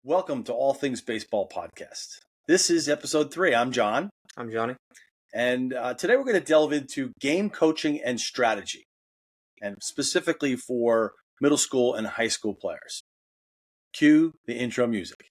Welcome to All Things Baseball Podcast. This is episode 3. I'm John. I'm Johnny. And today we're going to delve into game coaching and strategy, and specifically for middle school and high school players. Cue the intro music.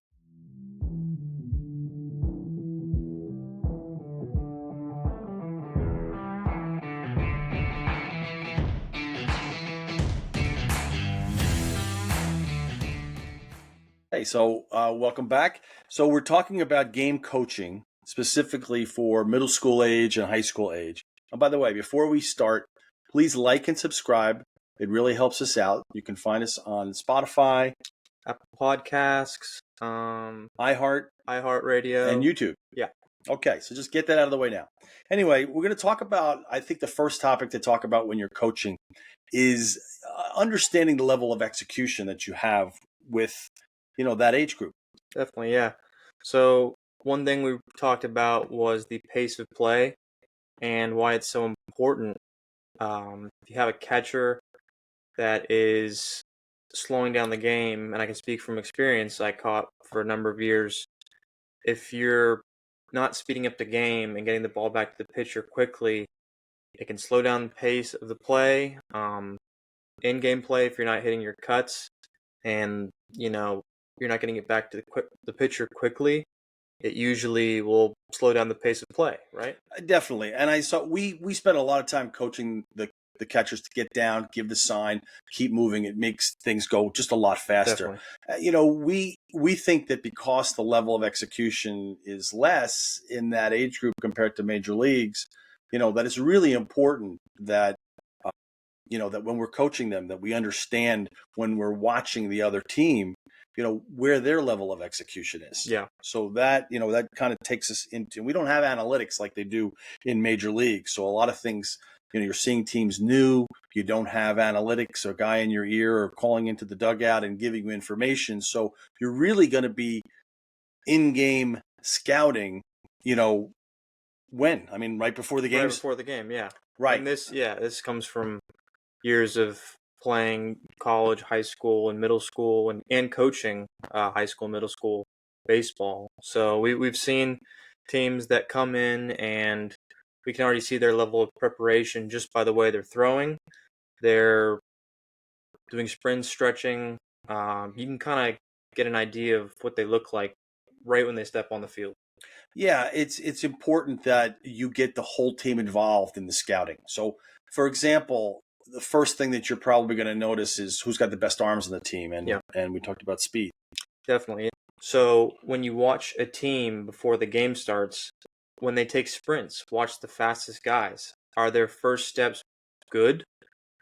Hey, so welcome back. So we're talking about game coaching specifically for middle school age and high school age. And by the way, before we start, please like and subscribe. It really helps us out. You can find us on Spotify, Apple Podcasts, iHeart, iHeart and YouTube. Yeah. Okay, so just get that out of the way now. Anyway, we're going to talk about, I think the first topic to talk about when you're coaching is understanding the level of execution that you have with, that age group. Definitely, yeah. So one thing we talked about was the pace of play and why it's so important. If you have a catcher that is slowing down the game, and I can speak from experience, I caught for a number of years, if you're not speeding up the game and getting the ball back to the pitcher quickly, it can slow down the pace of the play, in-game play if you're not hitting your cuts, and, you're not getting it back to the pitcher quickly, it usually will slow down the pace of play, right? Definitely. And I saw we spent a lot of time coaching the catchers to get down, give the sign, keep moving. It makes things go just a lot faster. We think that because the level of execution is less in that age group compared to major leagues, that it's really important that that when we're coaching them, that we understand when we're watching the other team, where their level of execution is. Yeah. So that, that kind of takes us into, we don't have analytics like they do in major leagues. So a lot of things, you're seeing teams new, you don't have analytics, a guy in your ear or calling into the dugout and giving you information. So you're really going to be in-game scouting, when? I mean, right before the game? Right before the game, yeah. Right. And this comes from years of playing college, high school, and middle school, and coaching high school, middle school baseball. So we've seen teams that come in and we can already see their level of preparation just by the way they're throwing. They're doing sprints, stretching. You can kind of get an idea of what they look like right when they step on the field. Yeah, it's important that you get the whole team involved in the scouting. So, for example, the first thing that you're probably going to notice is who's got the best arms on the team, and we talked about speed. Definitely. So when you watch a team before the game starts, when they take sprints, watch the fastest guys. Are their first steps good?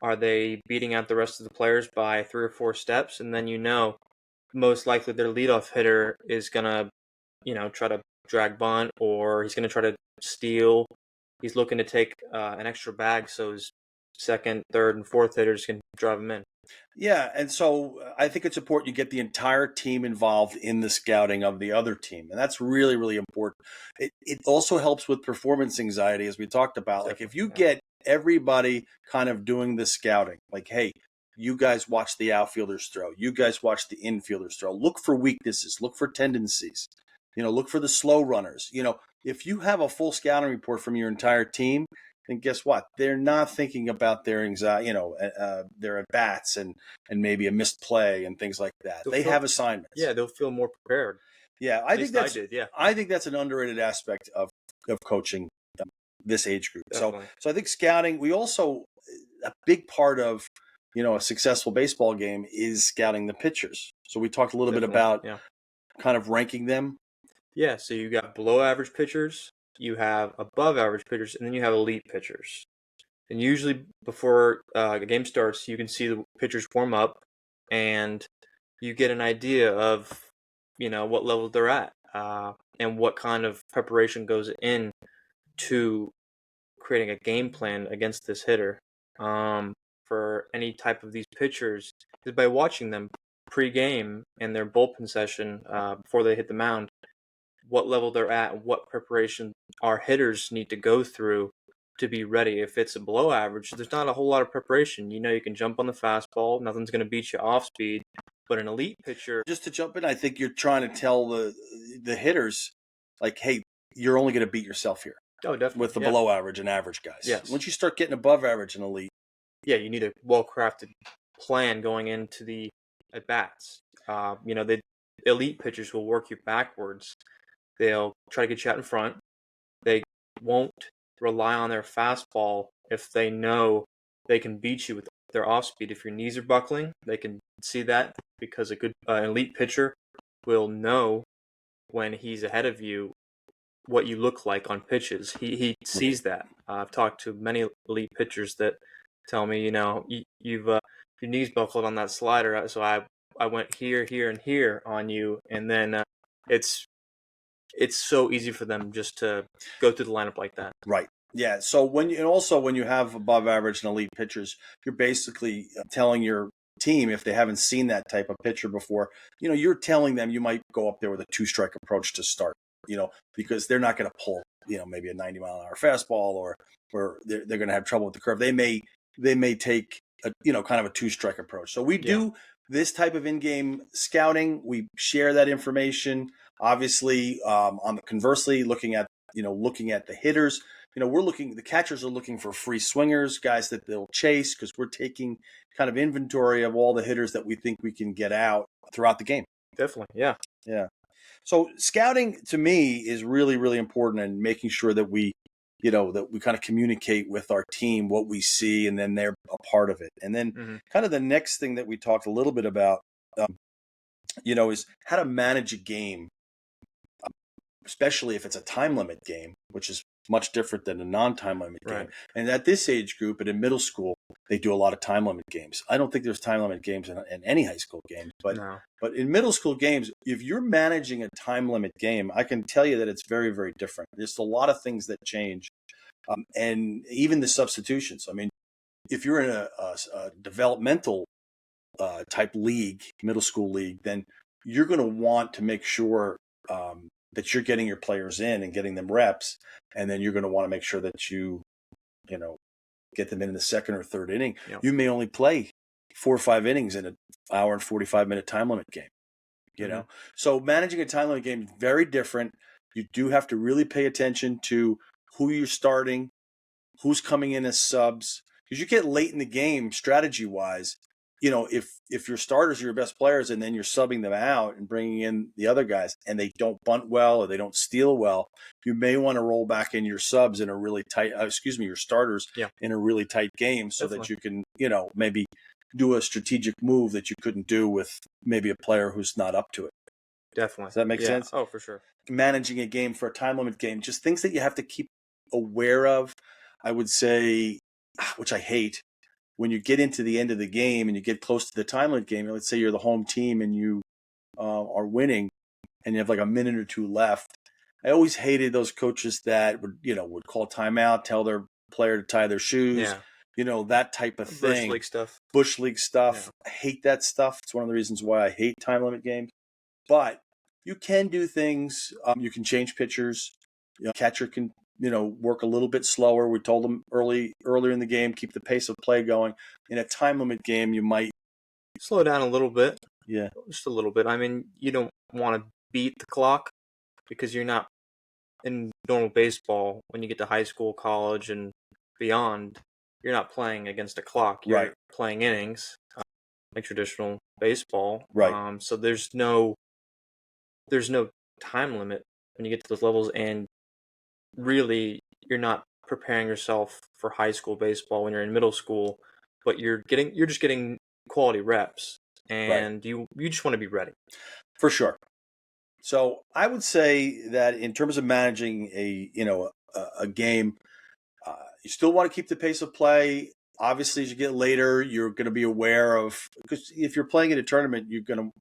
Are they beating out the rest of the players by 3 or 4 steps? And then most likely their leadoff hitter is gonna, try to drag bunt, or he's gonna try to steal. He's looking to take an extra bag so his second, third, and fourth hitters can drive him in. Yeah, and so I think it's important you get the entire team involved in the scouting of the other team, and that's really, really important. It also helps with performance anxiety, as we talked about. Like if you get everybody kind of doing the scouting, like, hey, you guys watch the outfielders throw, you guys watch the infielders throw, look for weaknesses, look for tendencies, look for the slow runners. If you have a full scouting report from your entire team, and guess what? They're not thinking about their anxiety, their at bats and maybe a missed play and things like that. They have assignments. Yeah, they'll feel more prepared. Yeah, I think that's an underrated aspect of coaching this age group. Definitely. So I think scouting. We also, a big part of a successful baseball game is scouting the pitchers. So we talked a little bit about kind of ranking them. Yeah, so you got below average pitchers, you have above average pitchers, and then you have elite pitchers. And usually before the game starts, you can see the pitchers warm up, and you get an idea of, what level they're at, and what kind of preparation goes in to creating a game plan against this hitter. For any type of these pitchers, is by watching them pre-game and their bullpen session before they hit the mound, what level they're at and what preparation our hitters need to go through to be ready. If it's a below average, there's not a whole lot of preparation. You can jump on the fastball, nothing's going to beat you off speed. But an elite pitcher, Just to jump in, I think you're trying to tell the hitters, like, hey, you're only going to beat yourself here oh, definitely, with the below average and average guys. Yes. Once you start getting above average and elite, yeah, you need a well-crafted plan going into the at bats. The elite pitchers will work you backwards. They'll try to get you out in front. They won't rely on their fastball if they know they can beat you with their off speed. If your knees are buckling, they can see that because a good elite pitcher will know when he's ahead of you what you look like on pitches. He sees that. I've talked to many elite pitchers that tell me, you've your knees buckled on that slider, so I went here, here, and here on you, and then it's so easy for them just to go through the lineup like that. Right. Yeah. So when you have above average and elite pitchers, you're basically telling your team, if they haven't seen that type of pitcher before, you're telling them you might go up there with a 2-strike approach to start, because they're not going to pull, maybe a 90-mile-an-hour fastball, or they're going to have trouble with the curve. They may take a, kind of a 2-strike approach. So we do this type of in-game scouting. We share that information. Obviously, conversely, looking at the hitters, the catchers are looking for free swingers, guys that they'll chase, because we're taking kind of inventory of all the hitters that we think we can get out throughout the game. Definitely. Yeah. Yeah. So scouting to me is really, really important, and making sure that we kind of communicate with our team what we see, and then they're a part of it. And then kind of the next thing that we talked a little bit about, is how to manage a game, especially if it's a time limit game, which is much different than a non-time limit game. And at this age group and in middle school, they do a lot of time limit games. I don't think there's time limit games in any high school games, but in middle school games, if you're managing a time limit game, I can tell you that it's very, very different. There's a lot of things that change, and even the substitutions. I mean, if you're in a developmental type league, middle school league, then you're going to want to make sure that you're getting your players in and getting them reps, and then you're going to want to make sure that you get them in the second or third inning. Yep. You may only play 4 or 5 innings in an hour and 45-minute time limit game. So managing a time limit game is very different. You do have to really pay attention to who you're starting, who's coming in as subs, because you get late in the game strategy wise. If your starters are your best players, and then you're subbing them out and bringing in the other guys, and they don't bunt well or they don't steal well, you may want to roll back in your subs in a really tight, your starters in a really tight game, so that you can, maybe do a strategic move that you couldn't do with maybe a player who's not up to it. Definitely. Does that make sense? Oh, for sure. Managing a game for a time limit game, just things that you have to keep aware of, I would say, which I hate. When you get into the end of the game and you get close to the time limit game, let's say you're the home team and you are winning, and you have like a minute or two left. I always hated those coaches that would call timeout, tell their player to tie their shoes, that type of thing. Bush League stuff. Yeah. I hate that stuff. It's one of the reasons why I hate time limit games. But you can do things. You can change pitchers. Catcher can work a little bit slower. We told them earlier in the game, keep the pace of play going. In a time limit game, you might slow down a little bit. Yeah. Just a little bit. I mean, you don't want to beat the clock, because you're not in normal baseball. When you get to high school, college, and beyond, you're not playing against a clock. You're playing innings, like traditional baseball. Right. So there's no time limit when you get to those levels, and really, you're not preparing yourself for high school baseball when you're in middle school, but you're just getting quality reps, and you just want to be ready. For sure. So I would say that in terms of managing a game, you still want to keep the pace of play. Obviously, as you get later, you're going to be aware of, because if you're playing in a tournament, you're going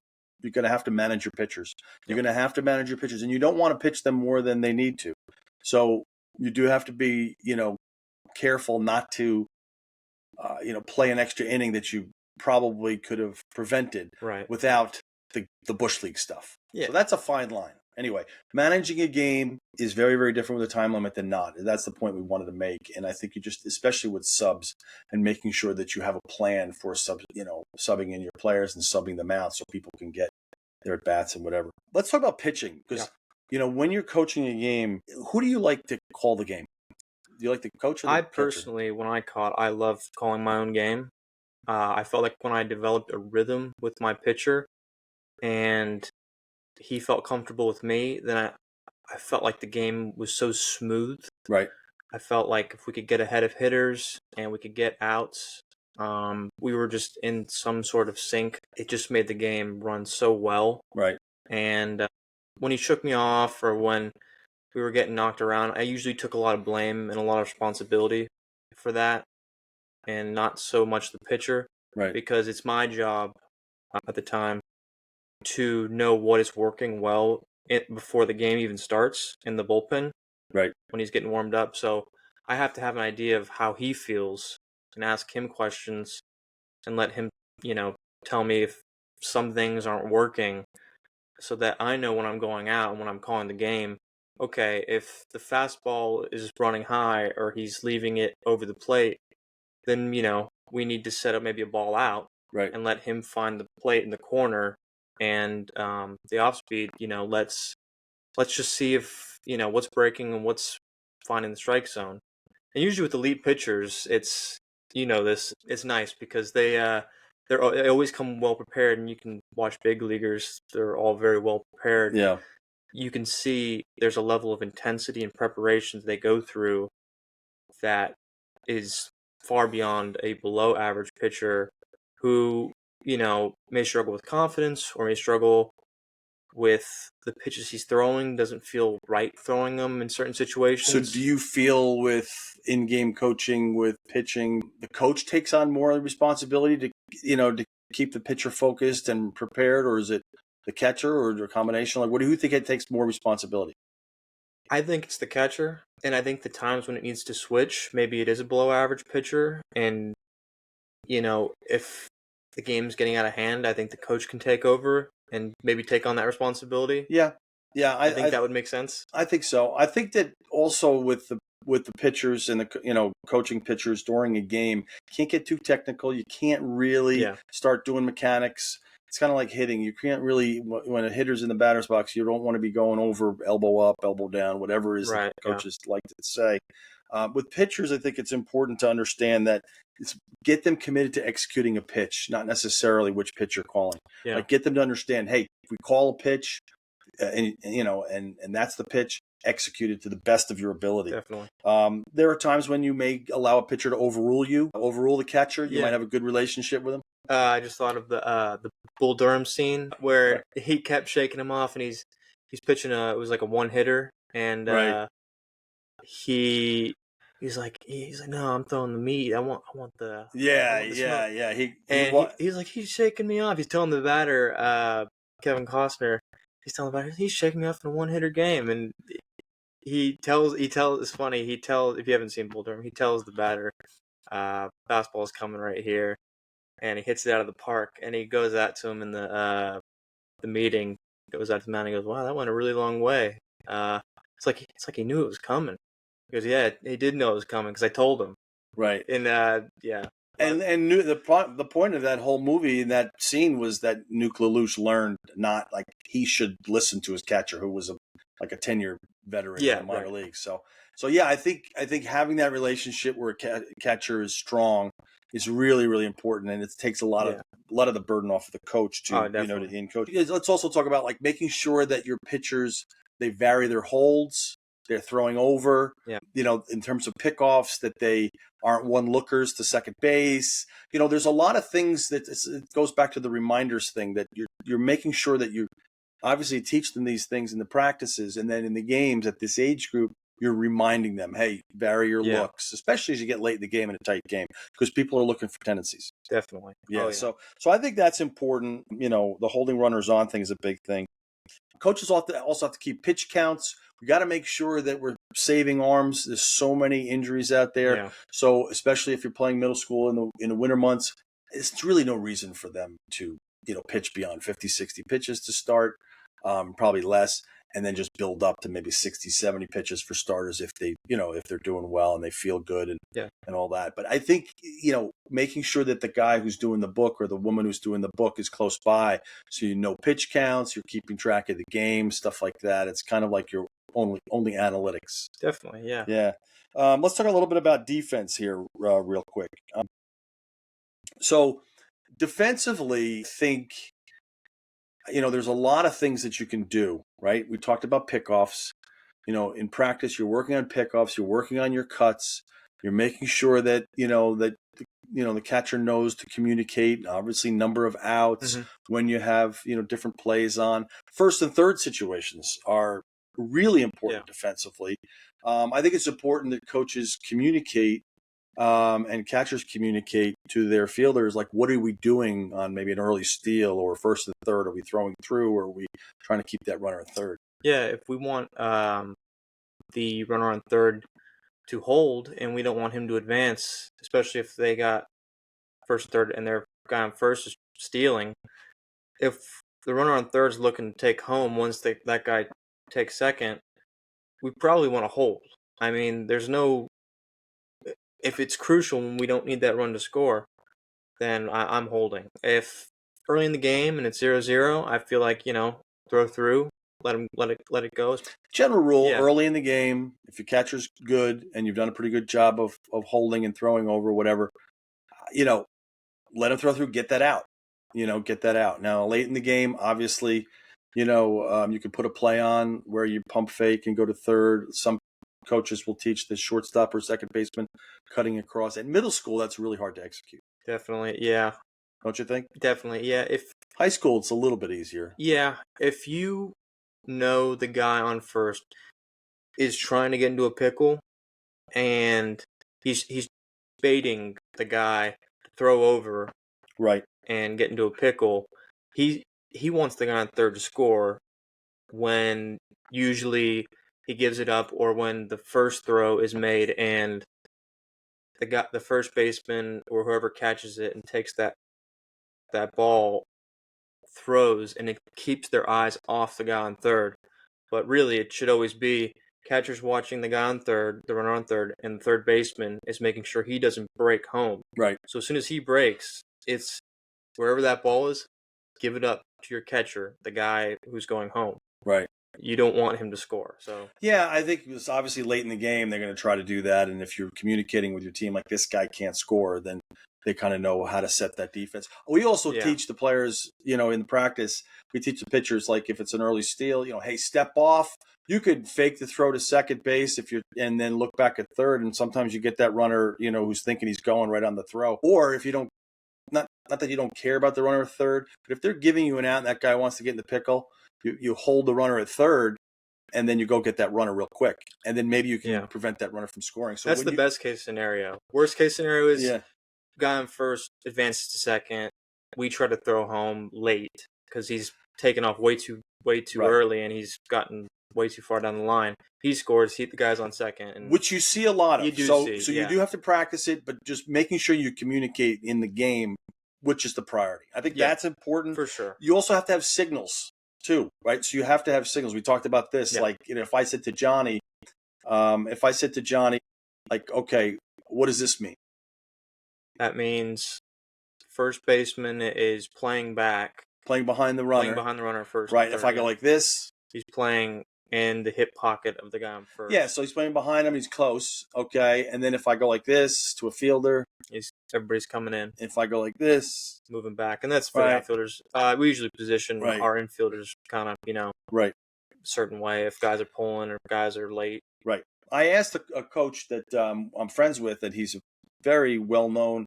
to have to manage your pitchers. You're going to have to manage your pitchers, and you don't want to pitch them more than they need to. So you do have to be, careful not to, play an extra inning that you probably could have prevented without the Bush League stuff. Yeah. So that's a fine line. Anyway, managing a game is very, very different with a time limit than not. That's the point we wanted to make. And I think you just, especially with subs and making sure that you have a plan for subbing in your players and subbing them out so people can get their at bats and whatever. Let's talk about pitching because, when you're coaching a game, who do you like to call the game? Do you like the coach or the I catcher? personally, when I caught, I love calling my own game. I felt like when I developed a rhythm with my pitcher and he felt comfortable with me, then I felt like the game was so smooth. Right. I felt like if we could get ahead of hitters and we could get outs, we were just in some sort of sync. It just made the game run so well. Right. And when he shook me off or when we were getting knocked around, I usually took a lot of blame and a lot of responsibility for that and not so much the pitcher. Right. Because it's my job at the time to know what is working well before the game even starts in the bullpen. Right. When he's getting warmed up. So I have to have an idea of how he feels and ask him questions and let him, tell me if some things aren't working so that I know when I'm going out and when I'm calling the game, okay, if the fastball is running high or he's leaving it over the plate, then, we need to set up maybe a ball out and let him find the plate in the corner and the off speed, let's just see if, what's breaking and what's finding the strike zone. And usually with elite pitchers, it's, it's nice because they always come well prepared, and you can watch big leaguers. They're all very well prepared. Yeah. You can see there's a level of intensity and preparation they go through that is far beyond a below average pitcher who, may struggle with confidence or may struggle with the pitches he's throwing, doesn't feel right throwing them in certain situations. So do you feel with in-game coaching, with pitching, the coach takes on more responsibility to keep the pitcher focused and prepared, or is it the catcher, or a combination? Like, what do you think it takes more responsibility? I think it's the catcher, and I think the times when it needs to switch, maybe it is a below average pitcher, and if the game's getting out of hand, I think the coach can take over and maybe take on that responsibility. Yeah. I think that would make sense. I think so. I think that also with the pitchers and the coaching pitchers during a game, you can't get too technical. You can't really start doing mechanics. It's kind of like hitting. You can't really, when a hitter's in the batter's box, you don't want to be going over elbow up, elbow down, whatever it is that coaches like to say. With pitchers, I think it's important to understand that get them committed to executing a pitch, not necessarily which pitch you're calling. Yeah. Like, get them to understand, hey, if we call a pitch, and that's the pitch, executed to the best of your ability. Definitely. There are times when you may allow a pitcher to overrule the catcher. You might have a good relationship with him. I just thought of the Bull Durham scene where he kept shaking him off, and he's pitching it was like a one hitter, and he's like, no, I'm throwing the meat. I want the He's like, he's shaking me off. He's telling the batter, Kevin Costner, he's telling the batter, he's shaking me off in a one hitter game, and it's funny. He tells, if you haven't seen Bull Durham, he tells the batter, fastball's coming right here, and he hits it out of the park, and he goes out to him in the meeting, goes out to the mound, and he goes, wow, that went a really long way. It's like he knew it was coming. He goes, yeah, he did know it was coming because I told him. Right. And And the point of that whole movie in that scene was that Nuke LaLoosh learned not like he should listen to his catcher, who was a 10-year veteran in the minor leagues. So yeah, I think having that relationship where a catcher is strong is really, really important, and it takes a lot of the burden off of the coach to in coach. Let's also talk about like making sure that your pitchers, they vary their holds. They're throwing over, in terms of pickoffs, that they aren't one lookers to second base. There's a lot of things that it goes back to the reminders thing, that you're making sure that you obviously teach them these things in the practices, and then in the games at this age group, you're reminding them, hey, vary your looks, especially as you get late in the game in a tight game, because people are looking for tendencies. Definitely. Yeah. So I think that's important. The holding runners on thing is a big thing. Coaches also have to keep pitch counts. We got to make sure that we're saving arms. There's so many injuries out there. Yeah. So especially if you're playing middle school in the winter months, it's really no reason for them to pitch beyond 50, 60 pitches to start. probably less, and then just build up to maybe 60, 70 pitches for starters if they, if they're doing well and they feel good and all that. But I think, making sure that the guy who's doing the book or the woman who's doing the book is close by, so pitch counts, you're keeping track of the game, stuff like that. It's kind of like your only analytics. Definitely, yeah. Yeah. Let's talk a little bit about defense here real quick. So defensively, I think, there's a lot of things that you can do, right? We talked about pickoffs. In practice, you're working on pickoffs, you're working on your cuts, you're making sure that, the catcher knows to communicate, obviously number of outs when you have, different plays on. First and third situations are really important defensively. I think it's important that coaches communicate and catchers communicate to their fielders, like, what are we doing on maybe an early steal or first and third? Are we throwing through, or are we trying to keep that runner at third? Yeah, if we want the runner on third to hold and we don't want him to advance, especially if they got first, third, and their guy on first is stealing, if the runner on third is looking to take home once that guy takes second, we probably want to hold. I mean, if it's crucial and we don't need that run to score, then I'm holding. If early in the game and it's 0-0, I feel like, throw through, let it go. General rule, early in the game, if your catcher's good and you've done a pretty good job of holding and throwing over whatever, let him throw through, get that out. Now, late in the game, obviously, you can put a play on where you pump fake and go to third. Some coaches will teach the shortstop or second baseman cutting across. At middle school, that's really hard to execute. Definitely, yeah. Don't you think? Definitely, yeah. If high school, it's a little bit easier. Yeah, if you know the guy on first is trying to get into a pickle and he's baiting the guy to throw over, right, and get into a pickle, he wants the guy on third to score when usually he gives it up, or when the first throw is made and the first baseman or whoever catches it and takes that ball throws, and it keeps their eyes off the guy on third. But really, it should always be catchers watching the guy on third, the runner on third, and the third baseman is making sure he doesn't break home. Right. So as soon as he breaks, it's wherever that ball is, give it up to your catcher, the guy who's going home. Right. You don't want him to score. So yeah, I think it's obviously late in the game they're going to try to do that, and if you're communicating with your team like, this guy can't score, then they kind of know how to set that defense. We also teach the players, in practice, we teach the pitchers, like, if it's an early steal, hey, step off. You could fake the throw to second base and then look back at third, and sometimes you get that runner, who's thinking he's going right on the throw. Or if you don't, not that you don't care about the runner at third, but if they're giving you an out and that guy wants to get in the pickle, you hold the runner at third, and then you go get that runner real quick, and then maybe you can prevent that runner from scoring. So that's the best case scenario. Worst case scenario is guy on first advances to second. We try to throw home late because he's taken off way too early, and he's gotten way too far down the line. He scores, the guy's on second, and which you see a lot of. You do so you do have to practice it, but just making sure you communicate in the game, which is the priority. I think that's important for sure. You also have to have signals too, right? So you have to have signals. We talked about this, like, if I said to Johnny, like, okay, what does this mean? That means first baseman is playing behind the runner, first. Right. If I go like this, he's playing in the hip pocket of the guy on first. Yeah, so he's playing behind him. He's close. Okay, and then if I go like this to a fielder, everybody's coming in. If I go like this, moving back, and that's for the outfielders. We usually position our infielders kind of, right, a certain way if guys are pulling or guys are late. Right. I asked a coach that I'm friends with, that he's a very well-known,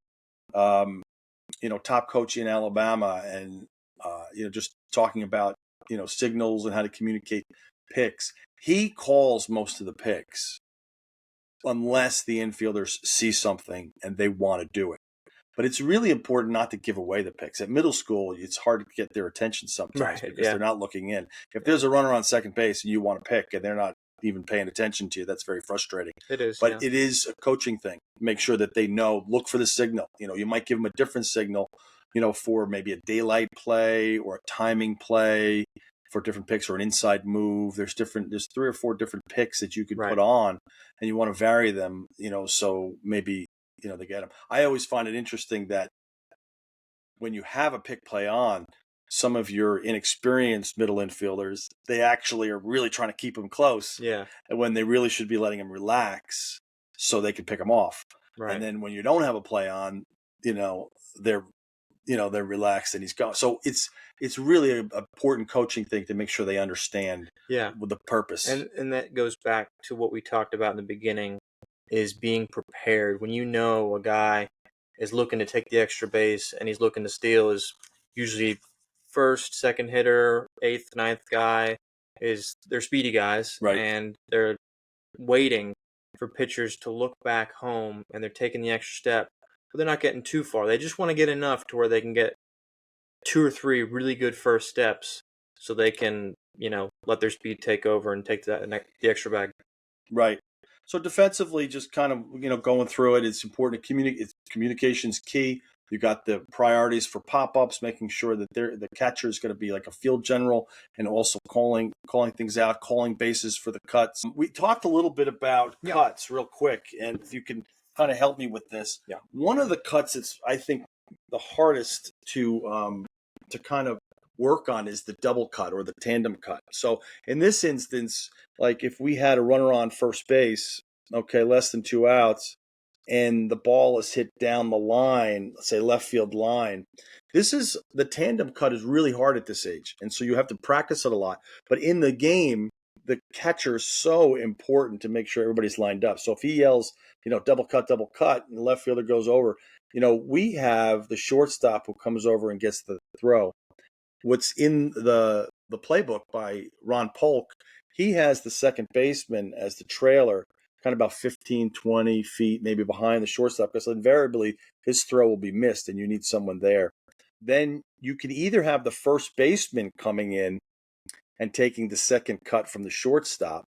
top coach in Alabama, and just talking about signals and how to communicate picks. He calls most of the picks unless the infielders see something and they want to do it. But it's really important not to give away the picks. At middle school, it's hard to get their attention sometimes because they're not looking in. If there's a runner on second base and you want to pick and they're not even paying attention to you, that's very frustrating. It is. But it is a coaching thing. Make sure that they know, look for the signal. You might give them a different signal, for maybe a daylight play or a timing play for different picks, or an inside move. There's 3 or 4 different picks that you could Right. put on, and you want to vary them, so maybe, they get them. I always find it interesting that when you have a pick play on, some of your inexperienced middle infielders, they actually are really trying to keep them close. Yeah. And when they really should be letting them relax so they can pick them off. Right. And then when you don't have a play on, they're relaxed and he's gone. So it's really an important coaching thing to make sure they understand the purpose. And that goes back to what we talked about in the beginning, is being prepared. When a guy is looking to take the extra base and he's looking to steal, is usually first, second hitter, eighth, ninth guy, they're speedy guys. Right. And they're waiting for pitchers to look back home, and they're taking the extra step, but they're not getting too far. They just want to get enough to where they can get 2 or 3 really good first steps, so they can, let their speed take over and take the extra bag. Right. So defensively, just kind of, going through it, it's important to communication's key. You got the priorities for pop-ups, making sure that the catcher is going to be like a field general, and also calling things out, calling bases for the cuts. We talked a little bit about cuts real quick, and if you can kind of help me with this. Yeah. One of the cuts that's, I think, the hardest to kind of work on is the double cut or the tandem cut. So in this instance, like if we had a runner on first base, less than 2 outs, and the ball is hit down the line, let's say left field line, the tandem cut is really hard at this age. And so you have to practice it a lot. But in the game, the catcher is so important to make sure everybody's lined up. So if he yells, double cut, and the left fielder goes over, we have the shortstop who comes over and gets the throw. What's in the playbook by Ron Polk, he has the second baseman as the trailer, kind of about 15, 20 feet maybe behind the shortstop, because invariably his throw will be missed and you need someone there. Then you can either have the first baseman coming in and taking the second cut from the shortstop,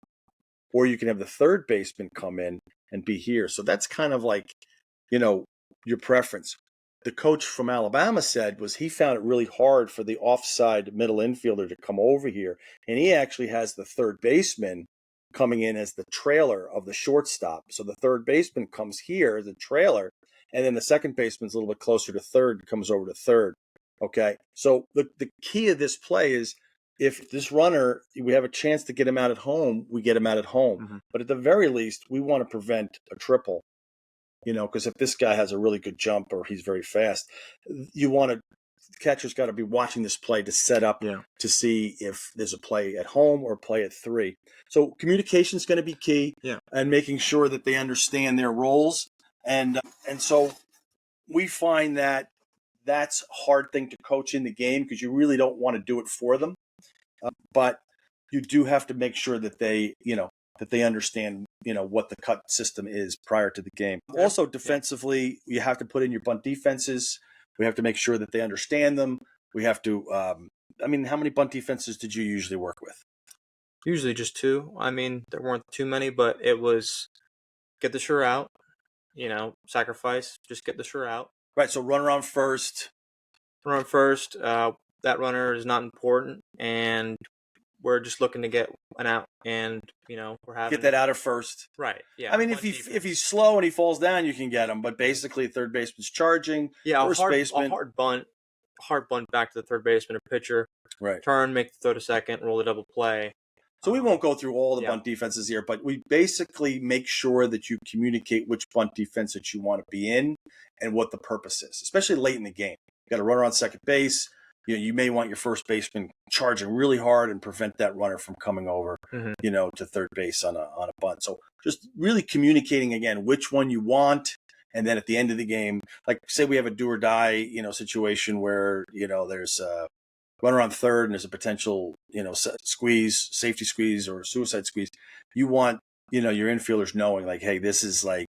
or you can have the third baseman come in and be here. So that's kind of like, your preference. The coach from Alabama said he found it really hard for the offside middle infielder to come over here. And he actually has the third baseman coming in as the trailer of the shortstop. So the third baseman comes here as a trailer, and then the second baseman's a little bit closer to third, comes over to third. Okay. So the key of this play is, if this runner, we have a chance to get him out at home, we get him out at home. Mm-hmm. But at the very least, we want to prevent a triple. Because if this guy has a really good jump or he's very fast, the catcher's got to be watching this play to set up to see if there's a play at home or a play at 3. So communication is going to be key, and making sure that they understand their roles. And so we find that that's a hard thing to coach in the game, because you really don't want to do it for them. But you do have to make sure that they, that they understand, what the cut system is prior to the game. Also, defensively, you have to put in your bunt defenses. We have to make sure that they understand them. We have to, how many bunt defenses did you usually work with? Usually just 2. There weren't too many, but it was get the sure out, sacrifice, just get the sure out. Right, so runner on first. That runner is not important, and we're just looking to get an out, and we're having get that out of first. Right. Yeah. If he's slow and he falls down, you can get him. But basically, third baseman's charging. Yeah, first baseman, a hard bunt back to the third baseman or pitcher. Right. Turn, make the throw to second, roll the double play. So we won't go through all the bunt defenses here, but we basically make sure that you communicate which bunt defense that you want to be in and what the purpose is, especially late in the game. You got a runner on second base. You may want your first baseman charging really hard and prevent that runner from coming over, to third base on a bunt. So just really communicating again which one you want, and then at the end of the game, like say we have a do or die, situation where there's a runner on third and there's a potential safety squeeze or suicide squeeze. You want your infielders knowing like, hey, this is like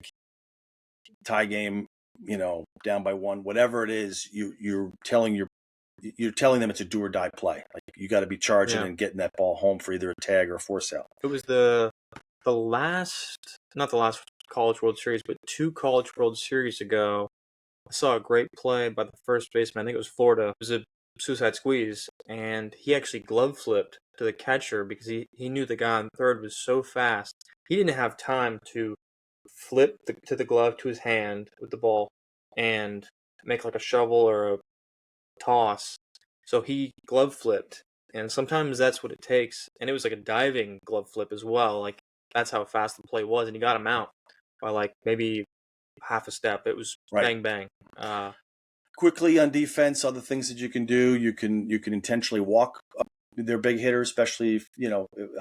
tie game, down by 1, whatever it is. You're telling them it's a do or die play. Like you got to be charging and getting that ball home for either a tag or a force out. It was not the last College World Series, but 2 College World Series ago, I saw a great play by the first baseman. I think it was Florida. It was a suicide squeeze, and he actually glove flipped to the catcher because he knew the guy on third was so fast. He didn't have time to flip to the glove to his hand with the ball and make like a shovel or a toss. So he glove flipped, and sometimes that's what it takes. And it was like a diving glove flip as well. Like that's how fast the play was, and he got him out by like maybe half a step. It was Right. bang bang. Quickly on defense, other things that you can do, you can intentionally walk up their big hitters, especially if,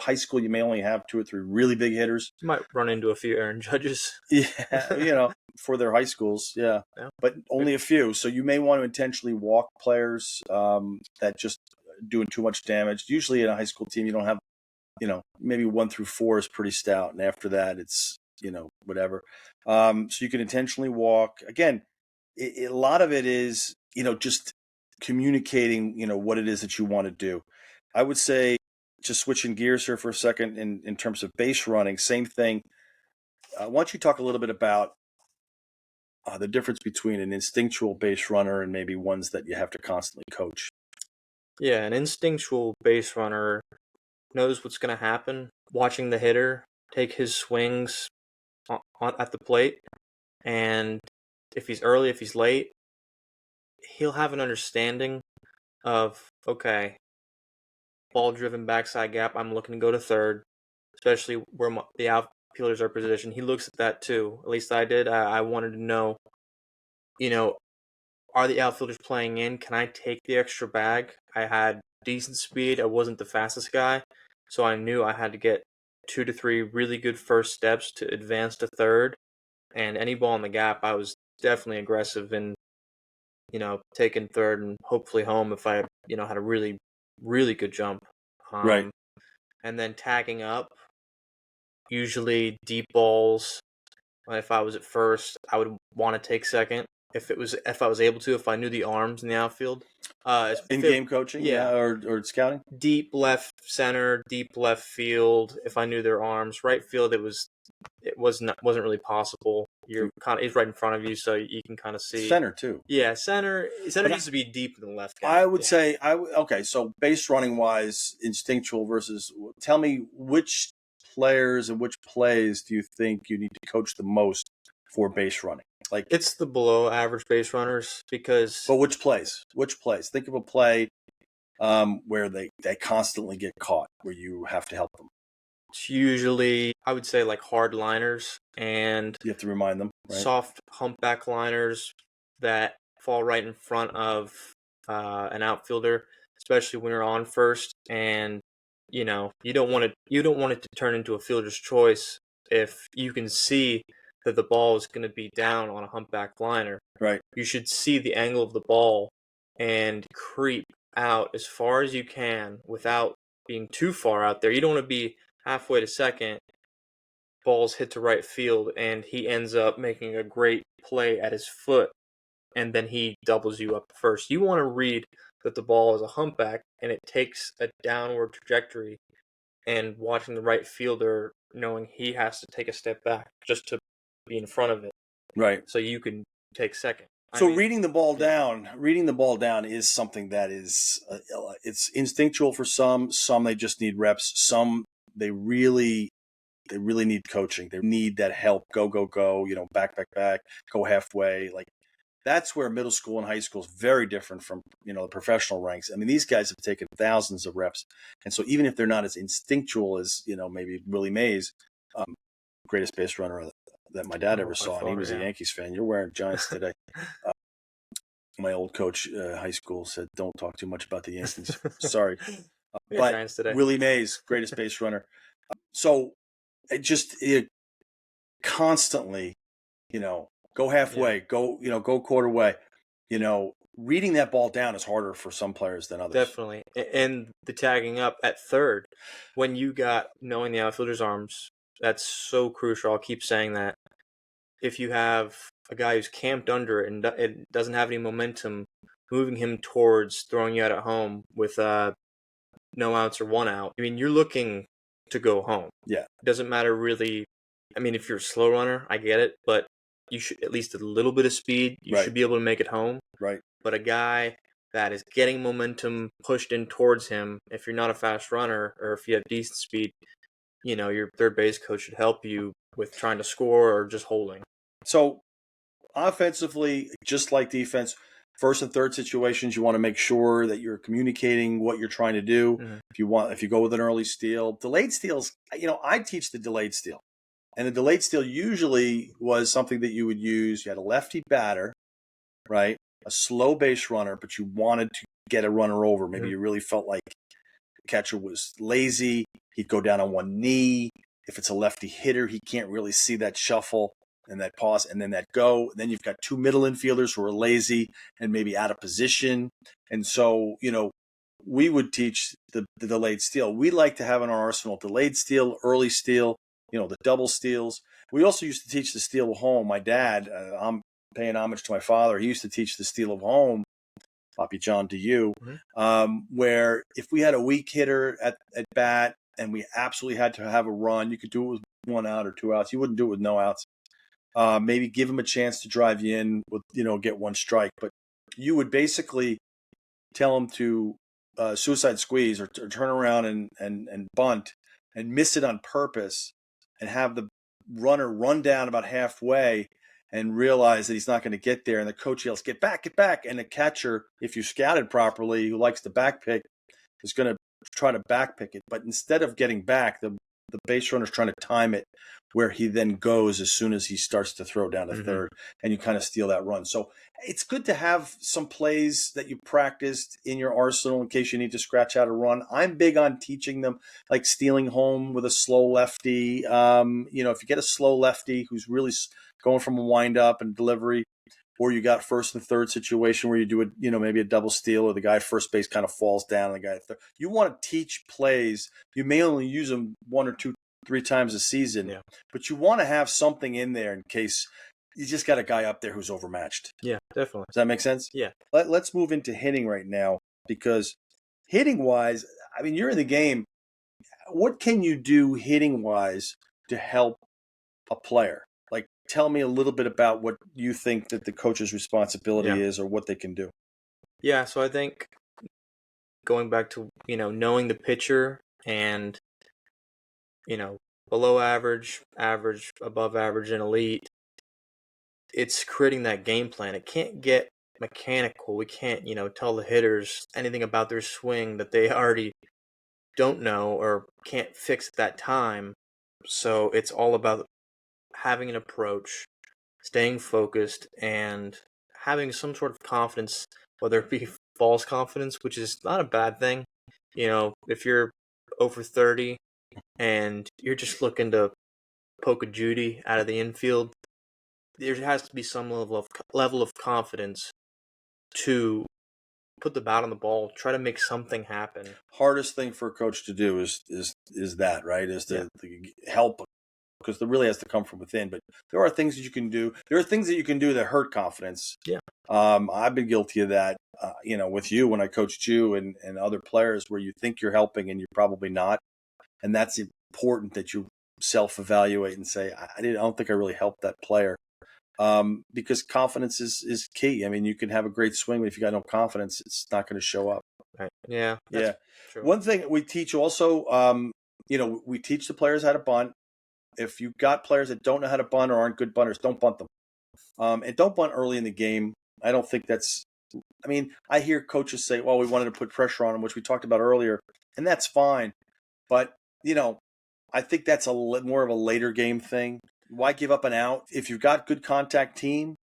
high school, you may only have 2 or 3 really big hitters. You might run into a few Aaron Judges. Yeah, for their high schools, yeah. But only a few. So you may want to intentionally walk players that just doing too much damage. Usually in a high school team, you don't have, maybe 1 through 4 is pretty stout, and after that, it's whatever. So you can intentionally walk. Again, a lot of it is just communicating what it is that you want to do. I would say, just switching gears here for a second, in terms of base running, same thing. Why don't you talk a little bit about the difference between an instinctual base runner and maybe ones that you have to constantly coach? Yeah, an instinctual base runner knows what's going to happen, watching the hitter take his swings at the plate, and if he's early, if he's late, he'll have an understanding of, okay, ball-driven backside gap, I'm looking to go to third, especially where the outfielders are positioned. He looks at that too. At least I did. I wanted to know, are the outfielders playing in? Can I take the extra bag? I had decent speed. I wasn't the fastest guy, so I knew I had to get 2 to 3 really good first steps to advance to third. And any ball in the gap, I was definitely aggressive in, taking third and hopefully home if I, had a really, really good jump. Right. And then tagging up, usually deep balls. If I was at first, I would want to take second. If I was able to, if I knew the arms in the outfield. In-game coaching, yeah, or scouting? Deep left center, deep left field. If I knew their arms, right field, wasn't really possible. It's right in front of you, so you can kind of see. Center too. Yeah, center needs to be deep in the left guy. I would say okay. So base running wise, instinctual versus. Tell me which players and which plays do you think you need to coach the most for base running? Like, it's the below average base runners because. But which plays? Which plays? Think of a play where they constantly get caught, where you have to help them. It's usually, I would say, like hard liners, and you have to remind them, right? Soft humpback liners that fall right in front of an outfielder, especially when you're on first, and you don't want it to turn into a fielder's choice if you can see that the ball is going to be down on a humpback liner. Right. You should see the angle of the ball and creep out as far as you can without being too far out there. You don't want to be halfway to second, balls hit to right field, and he ends up making a great play at his foot, and then he doubles you up first. You want to read that the ball is a humpback, and it takes a downward trajectory, and watching the right fielder knowing he has to take a step back just to be in front of it. Right. So you can take second. So reading the ball down is something that is it's instinctual for some. Some they just need reps. Some they really need coaching. They need that help. Go, back, go halfway. Like that's where middle school and high school is very different from the professional ranks. I mean, these guys have taken thousands of reps, and so even if they're not as instinctual as maybe Willie Mays, greatest base runner that my dad ever saw, and he was a Yankees fan. You're wearing Giants today. My old coach, high school, said, "Don't talk too much about the Yankees." Sorry, but Willie Mays, greatest base runner. So it constantly, go halfway, go quarter way. Reading that ball down is harder for some players than others. Definitely, and the tagging up at third, when you got knowing the outfielder's arms, that's so crucial. I'll keep saying that. If you have a guy who's camped under it and it doesn't have any momentum, moving him towards throwing you out at home with no outs or 1 out, I mean, you're looking to go home. Yeah. It doesn't matter really. I mean, if you're a slow runner, I get it, but you should at least a little bit of speed. You should be able to make it home. Right. But a guy that is getting momentum pushed in towards him. If you're not a fast runner or if you have decent speed, your third base coach should help you with trying to score or just holding. So offensively, just like defense, first and third situations, you want to make sure that you're communicating what you're trying to do. Mm-hmm. If you go with an early steal, delayed steals, I teach the delayed steal. And the delayed steal usually was something that you would use. You had a lefty batter, right? A slow base runner, but you wanted to get a runner over. Maybe Mm-hmm. you really felt like the catcher was lazy. He'd go down on one knee. If it's a lefty hitter, he can't really see that shuffle and that pause and then that go. And then you've got two middle infielders who are lazy and maybe out of position. And so, we would teach the delayed steal. We like to have in our arsenal delayed steal, early steal, the double steals. We also used to teach the steal of home. My dad, I'm paying homage to my father, he used to teach the steal of home, Poppy John to you, where if we had a weak hitter at bat and we absolutely had to have a run, you could do it with 1 out or 2 outs. You wouldn't do it with no outs. Maybe give him a chance to drive you in with, get one strike. But you would basically tell him to suicide squeeze or turn around and bunt and miss it on purpose and have the runner run down about halfway and realize that he's not going to get there. And the coach yells, get back, get back. And the catcher, if you scouted properly, who likes to back pick, is going to try to back pick it. But instead of getting back, the base runner's trying to time it where he then goes as soon as he starts to throw down to third, and you kind of steal that run. So it's good to have some plays that you practiced in your arsenal in case you need to scratch out a run. I'm big on teaching them, like stealing home with a slow lefty. If you get a slow lefty who's really going from a windup and delivery, or you got first and third situation where you do it, maybe a double steal, or the guy at first base kind of falls down, and the guy at third. You want to teach plays. You may only use them 1 or 2, 3 times a season, but you want to have something in there in case you just got a guy up there who's overmatched. Yeah, definitely. Does that make sense? Yeah. Let's move into hitting right now, because hitting wise, you're in the game. What can you do hitting wise to help a player? Like, tell me a little bit about what you think that the coach's responsibility is, or what they can do. Yeah, so I think going back to, knowing the pitcher and, below average, average, above average, and elite, it's creating that game plan. It can't get mechanical. We can't, tell the hitters anything about their swing that they already don't know or can't fix at that time. So it's all about having an approach, staying focused, and having some sort of confidence, whether it be false confidence, which is not a bad thing. If you're over 30 and you're just looking to poke a Judy out of the infield, there has to be some level of confidence to put the bat on the ball, try to make something happen. Hardest thing for a coach to do is that, right? Is to help, because it really has to come from within. But there are things that you can do. There are things that you can do that hurt confidence. Yeah. I've been guilty of that, with you when I coached you and other players, where you think you're helping and you're probably not. And that's important that you self-evaluate and say, I don't think I really helped that player. Because confidence is key. You can have a great swing, but if you got no confidence, it's not going to show up. Right. Yeah. Yeah. True. One thing we teach also, we teach the players how to bunt. If you've got players that don't know how to bunt or aren't good bunters, don't bunt them. And don't bunt early in the game. I don't think that's. I hear coaches say, "Well, we wanted to put pressure on them," which we talked about earlier, and that's fine. But I think that's more of a later game thing. Why give up an out? If you've got good contact team,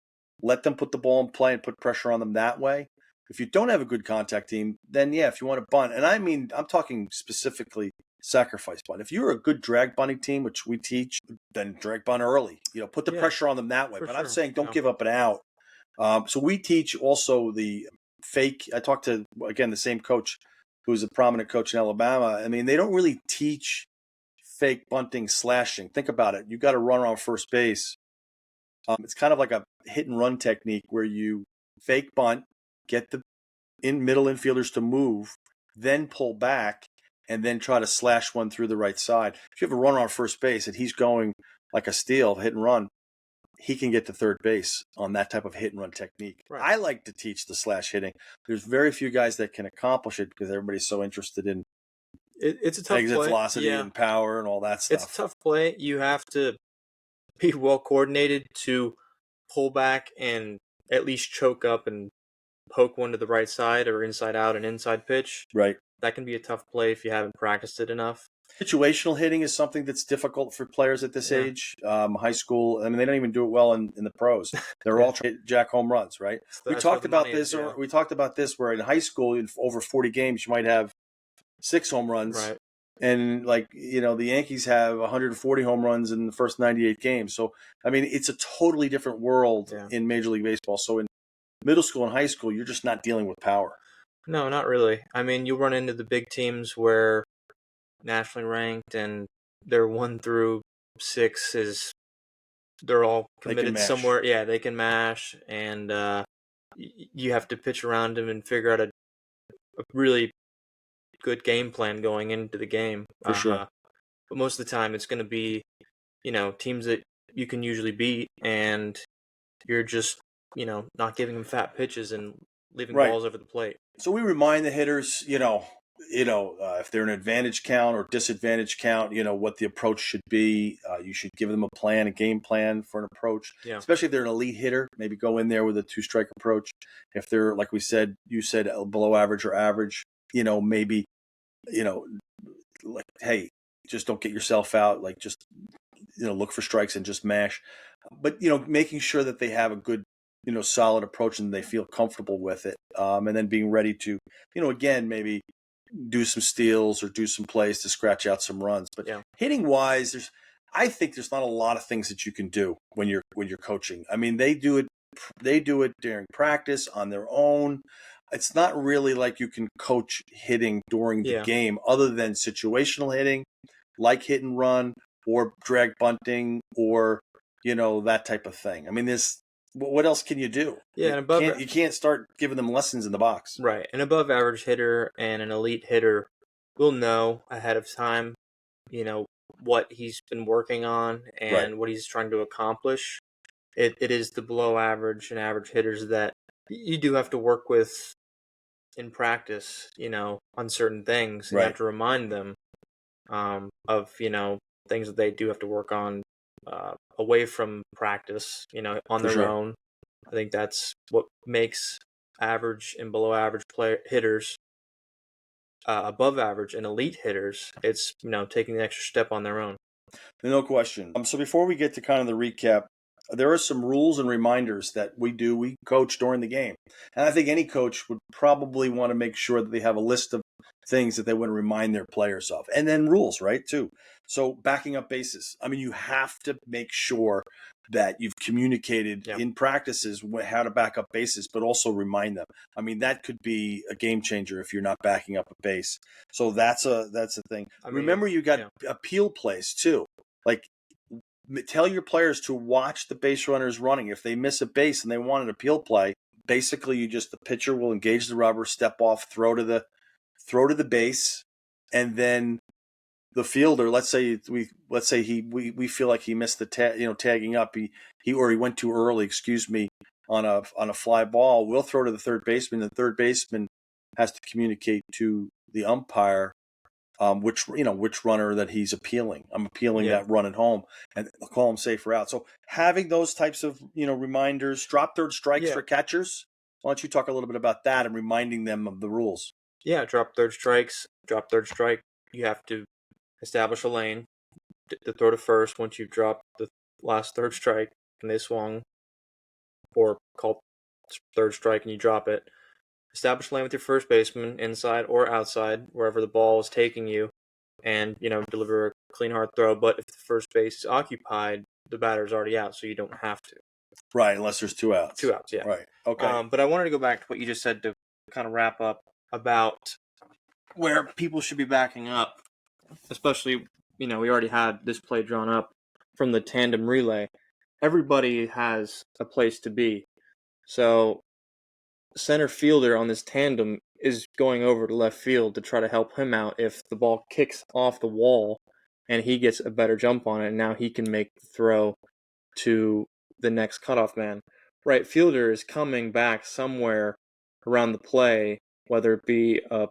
let them put the ball in play and put pressure on them that way. If you don't have a good contact team, then if you want to bunt, and I'm talking specifically sacrifice bunt. If you're a good drag bunting team, which we teach, then drag bunt early. Put the pressure on them that way. But I'm saying don't give up an out. So we teach also the fake. I talked to, again, the same coach who's a prominent coach in Alabama. They don't really teach fake bunting, slashing. Think about it. You got a runner on first base. It's kind of like a hit and run technique where you fake bunt, get the middle infielders to move, then pull back, and then try to slash one through the right side. If you have a runner on first base and he's going like a steal, hit and run, he can get to third base on that type of hit and run technique. Right. I like to teach the slash hitting. There's very few guys that can accomplish it because everybody's so interested in It's a tough exit play. velocity Yeah. and power and all that stuff. It's a tough play. You have to be well coordinated to pull back and at least choke up and poke one to the right side or inside out an inside pitch. Right. That can be a tough play if you haven't practiced it enough. Situational hitting is something that's difficult for players at this age. High school, I mean, they don't even do it well in the pros. They're all trying to jack home runs, right? We talked about this, we talked about this where in high school, in over 40 games, you might have 6 home runs. Right. And the Yankees have 140 home runs in the first 98 games. So, I mean, it's a totally different world in Major League Baseball. So in middle school and high school, you're just not dealing with power. No, not really. I mean, you run into the big teams where nationally ranked and their 1 through 6 is they're all committed somewhere. Yeah, they can mash, and you have to pitch around them and figure out a really good game plan going into the game. For sure. But most of the time, it's going to be, teams that you can usually beat, and you're just, not giving them fat pitches and leaving balls over the plate. So we remind the hitters, if they're an advantage count or disadvantage count, what the approach should be. You should give them a game plan for an approach, especially if they're an elite hitter. Maybe go in there with a 2-strike approach. If they're, like you said, below average or average, maybe, like, hey, just don't get yourself out. Like, just, look for strikes and just mash. But, making sure that they have a good, solid approach and they feel comfortable with it. And then being ready to, again, maybe do some steals or do some plays to scratch out some runs. But hitting wise, I think there's not a lot of things that you can do when you're coaching. I mean, they do it during practice on their own. It's not really like you can coach hitting during the game other than situational hitting, like hit and run or drag bunting or, that type of thing. I mean, what else can you do? Yeah, you can't start giving them lessons in the box. Right. An above average hitter and an elite hitter will know ahead of time, what he's been working on and what he's trying to accomplish. It is the below average and average hitters that you do have to work with in practice, on certain things. You have to remind them of, things that they do have to work on away from practice, on their own. I think that's what makes average and below average hitters above average and elite hitters. It's, taking the extra step on their own. No question. So before we get to kind of the recap, there are some rules and reminders that we coach during the game. And I think any coach would probably want to make sure that they have a list of things that they want to remind their players of. And then rules, right, too. So backing up bases. I mean, you have to make sure that you've communicated in practices how to back up bases, but also remind them. I mean, that could be a game changer if you're not backing up a base. So that's a thing. Remember, you got appeal plays, too. Like, tell your players to watch the base runners running. If they miss a base and they want an appeal play, basically the pitcher will engage the rubber, step off, throw to the base, and then the fielder, let's say we feel like he missed the tagging up, he went too early, on a fly ball, we'll throw to the third baseman. The third baseman has to communicate to the umpire which runner that he's appealing. I'm appealing that run at home, and I'll call him safe route. So having those types of reminders, drop third strikes for catchers. Why don't you talk a little bit about that and reminding them of the rules? Yeah, drop third strikes. Drop third strike. You have to establish a lane to throw to first once you've dropped the last third strike and they swung or called third strike and you drop it. Establish a lane with your first baseman, inside or outside, wherever the ball is taking you, and, deliver a clean, hard throw. But if the first base is occupied, the batter's already out, so you don't have to. Right, unless there's 2 outs. 2 outs, yeah. Right, okay. But I wanted to go back to what you just said to kind of wrap up about where people should be backing up, especially, we already had this play drawn up from the tandem relay. Everybody has a place to be. So center fielder on this tandem is going over to left field to try to help him out if the ball kicks off the wall and he gets a better jump on it, and now he can make the throw to the next cutoff man. Right fielder is coming back somewhere around the play, whether it be a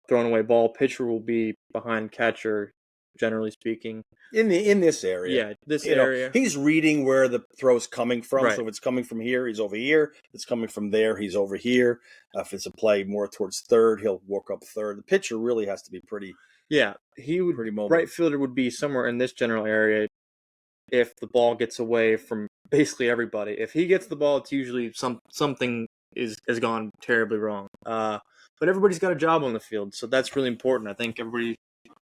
thrown away ball. Pitcher will be behind catcher, generally speaking. In this area. Yeah, this area. He's reading where the throw's coming from. Right. So if it's coming from here, he's over here. If it's coming from there, he's over here. If it's a play more towards third, he'll walk up third. The pitcher really has to be pretty. Yeah, he would. Pretty mobile. Right fielder would be somewhere in this general area. If the ball gets away from basically everybody, if he gets the ball, it's usually something has gone terribly wrong. But everybody's got a job on the field, so that's really important. I think everybody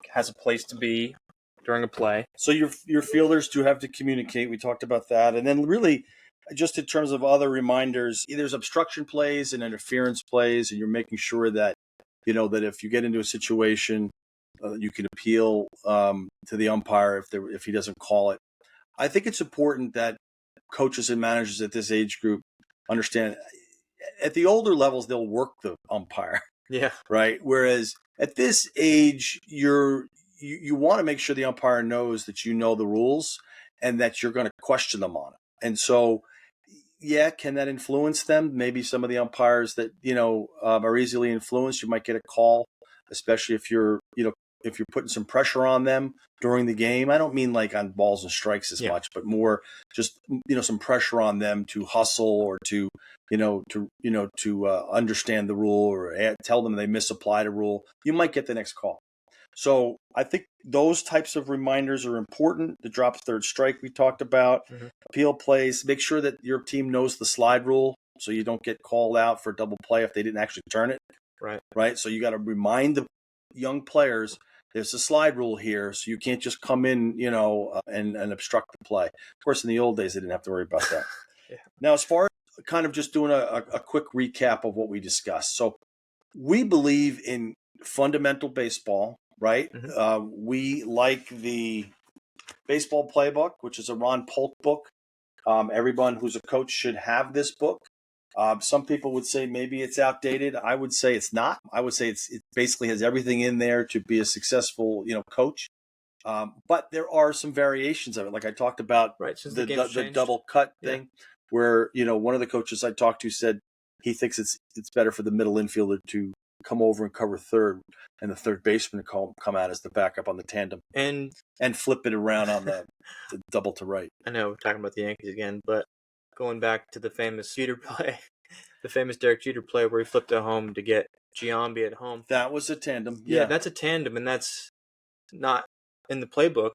has a place to be during a play. So your fielders do have to communicate. We talked about that. And then really, just in terms of other reminders, there's obstruction plays and interference plays, and you're making sure that, that if you get into a situation, you can appeal to the umpire if he doesn't call it. I think it's important that coaches and managers at this age group understand at the older levels, they'll work the umpire. Yeah. Right. Whereas at this age, you want to make sure the umpire knows that you know the rules and that you're going to question them on it. And so, yeah, can that influence them? Maybe some of the umpires that, are easily influenced, you might get a call, especially if you're putting some pressure on them during the game. I don't mean like on balls and strikes as much, but more just, some pressure on them to hustle or to understand the rule or tell them they misapplied a rule. You might get the next call. So I think those types of reminders are important. The drop third strike we talked about, appeal plays, make sure that your team knows the slide rule so you don't get called out for a double play if they didn't actually turn it. Right. So you got to remind the young players there's a slide rule here, so you can't just come in, and obstruct the play. Of course, in the old days, they didn't have to worry about that. Yeah. Now, as far as kind of just doing a quick recap of what we discussed. So we believe in fundamental baseball, right? We like the baseball playbook, which is a Ron Polk book. Everyone who's a coach should have this book. Some people would say maybe it's outdated. I would say it's not. I would say it basically has everything in there to be a successful, coach. But there are some variations of it. Like I talked about the double cut thing where, one of the coaches I talked to said he thinks it's better for the middle infielder to come over and cover third and the third baseman to come out as the backup on the tandem and flip it around on the double to right. I know we're talking about the Yankees again, but going back to the famous Jeter play, the famous Derek Jeter play where he flipped it home to get Giambi at home. That was a tandem. Yeah, that's a tandem, and that's not in the playbook.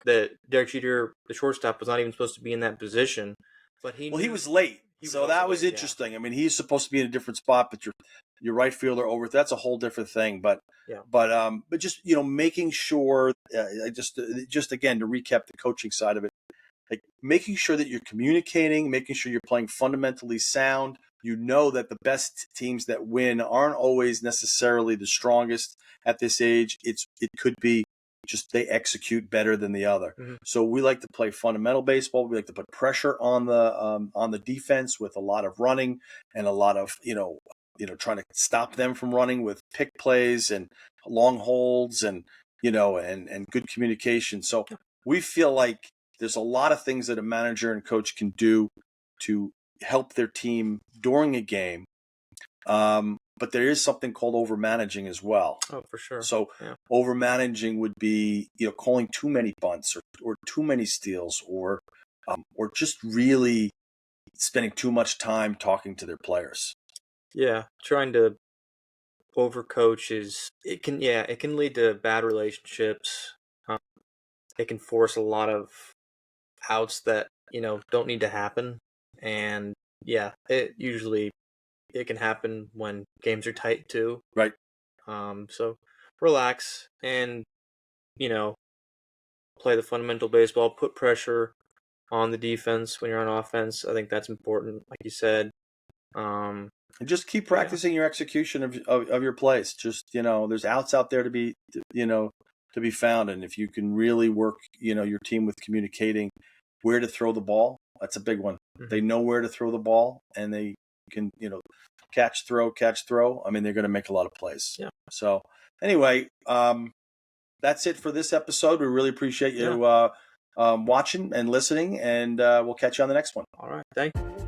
That Derek Jeter, the shortstop, was not even supposed to be in that position. But he was late. So that was interesting. Yeah. I mean, he's supposed to be in a different spot, but your right fielder over. That's a whole different thing. But just making sure. Just again to recap the coaching side of it, like making sure that you're communicating, making sure you're playing fundamentally sound. You know that the best teams that win aren't always necessarily the strongest at this age. It could be just they execute better than the other. So we like to play fundamental baseball. We like to put pressure on the defense with a lot of running and a lot of trying to stop them from running with pick plays and long holds and and good communication. So we feel like there's a lot of things that a manager and coach can do to help their team during a game. But there is something called overmanaging as well. Oh, for sure. So overmanaging would be, calling too many bunts or too many steals or just really spending too much time talking to their players. Yeah, trying to overcoach it can lead to bad relationships. It can force a lot of outs that don't need to happen, and it can happen when games are tight too. Right. So relax and play the fundamental baseball. Put pressure on the defense when you're on offense. I think that's important, like you said. And just keep practicing your execution of your plays. Just there's outs out there to be found, and if you can really work your team with communicating where to throw the ball, that's a big one. They know where to throw the ball, and they can catch throw. I mean, they're going to make a lot of plays. Yeah. So anyway, that's it for this episode. We really appreciate you watching and listening, and we'll catch you on the next one. All right. Thank you.